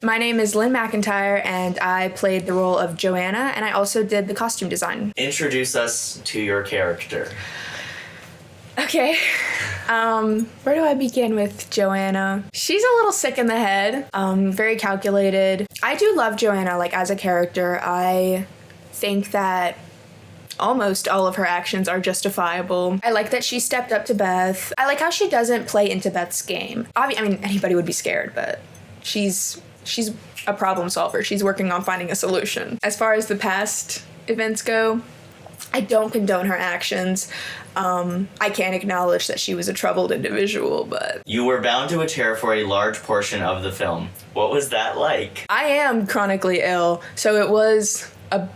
My name is Lynn McIntire, and I played the role of Joanna, and I also did the costume design. Introduce us to your character. Okay, where do I begin with Joanna? She's a little sick in the head, very calculated. I do love Joanna, as a character. I think that almost all of her actions are justifiable. I like that she stepped up to Beth. I like how she doesn't play into Beth's game. Anybody would be scared, but she's a problem solver. She's working on finding a solution. As far as the past events go, I don't condone her actions. I can't acknowledge that she was a troubled individual, but... You were bound to a chair for a large portion of the film. What was that like? I am chronically ill, so it was a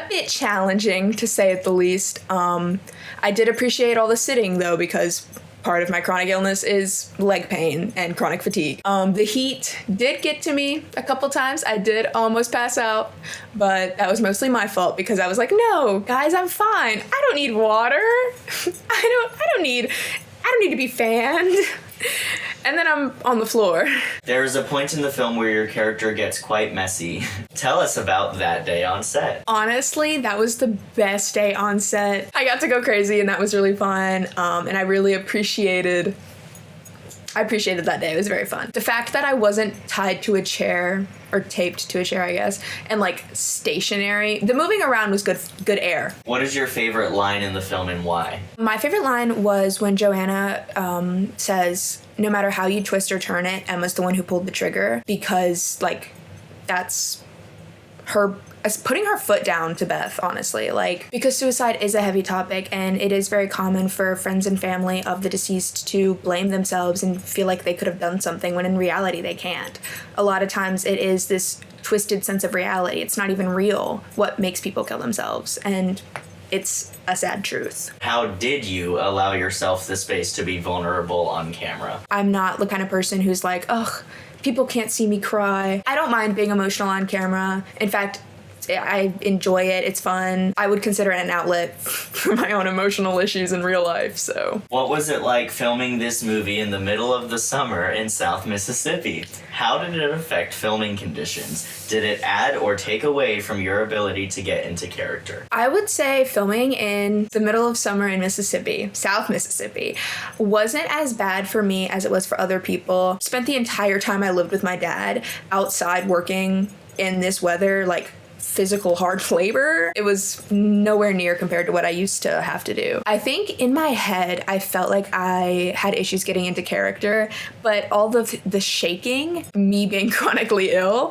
bit challenging, to say at the least. I did appreciate all the sitting, though, because part of my chronic illness is leg pain and chronic fatigue. The heat did get to me a couple times. I did almost pass out, but that was mostly my fault because I was like, no, guys, I'm fine. I don't need water. I don't need to be fanned. And then I'm on the floor. There is a point in the film where your character gets quite messy. Tell us about that day on set. Honestly, that was the best day on set. I got to go crazy, and that was really fun. And I really appreciated that day. It was very fun. The fact that I wasn't tied to a chair, or taped to a chair, I guess, and stationary. The moving around was good air. What is your favorite line in the film and why? My favorite line was when Joanna says, no matter how you twist or turn it, Emma's the one who pulled the trigger, because that's her putting her foot down to Beth, honestly, because suicide is a heavy topic, and it is very common for friends and family of the deceased to blame themselves and feel like they could have done something when in reality they can't. A lot of times it is this twisted sense of reality. It's not even real what makes people kill themselves, and it's a sad truth. How did you allow yourself the space to be vulnerable on camera? I'm not the kind of person who's like, ugh, people can't see me cry. I don't mind being emotional on camera. In fact, I enjoy it. It's fun. I would consider it an outlet for my own emotional issues in real life, so. What was it like filming this movie in the middle of the summer in South Mississippi? How did it affect filming conditions? Did it add or take away from your ability to get into character? I would say filming in the middle of summer in Mississippi, South Mississippi, wasn't as bad for me as it was for other people. Spent the entire time I lived with my dad outside working in this weather, physical hard labor. It was nowhere near compared to what I used to have to do. I think in my head, I felt like I had issues getting into character, but all of the shaking, me being chronically ill,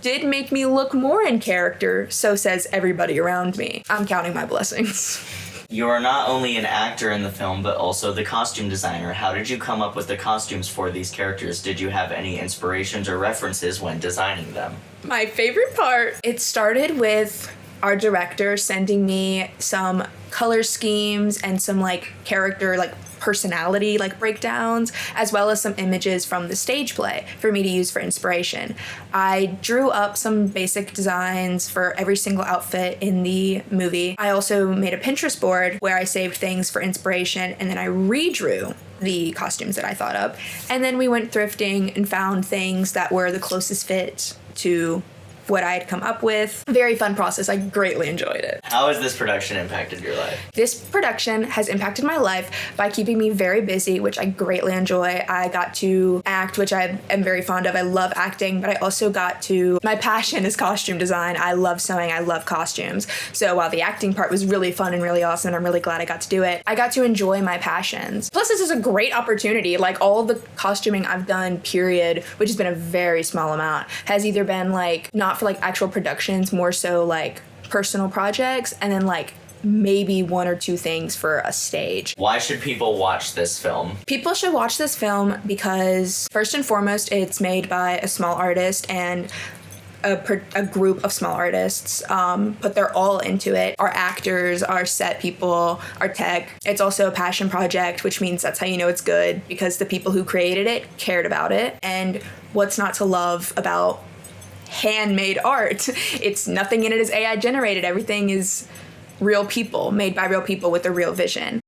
did make me look more in character, so says everybody around me. I'm counting my blessings. You are not only an actor in the film, but also the costume designer. How did you come up with the costumes for these characters? Did you have any inspirations or references when designing them? My favorite part, it started with our director sending me some color schemes and some character personality breakdowns, as well as some images from the stage play for me to use for inspiration. I drew up some basic designs for every single outfit in the movie. I also made a Pinterest board where I saved things for inspiration, and then I redrew the costumes that I thought of. And then we went thrifting and found things that were the closest fit to what I had come up with. Very fun process. I greatly enjoyed it. How has this production impacted your life? This production has impacted my life by keeping me very busy, which I greatly enjoy. I got to act, which I am very fond of. I love acting, but I also my passion is costume design. I love sewing. I love costumes. So while the acting part was really fun and really awesome, and I'm really glad I got to do it, I got to enjoy my passions. Plus, this is a great opportunity. All the costuming I've done, period, which has been a very small amount, has either been not for actual productions, more so personal projects, and then maybe one or two things for a stage. Why should people watch this film? People should watch this film because, first and foremost, it's made by a small artist and a group of small artists, put their all into it. Our actors, our set people, our tech. It's also a passion project, which means that's how you know it's good, because the people who created it cared about it. And what's not to love about handmade art? It's nothing in it is AI generated. Everything is real people, made by real people with a real vision.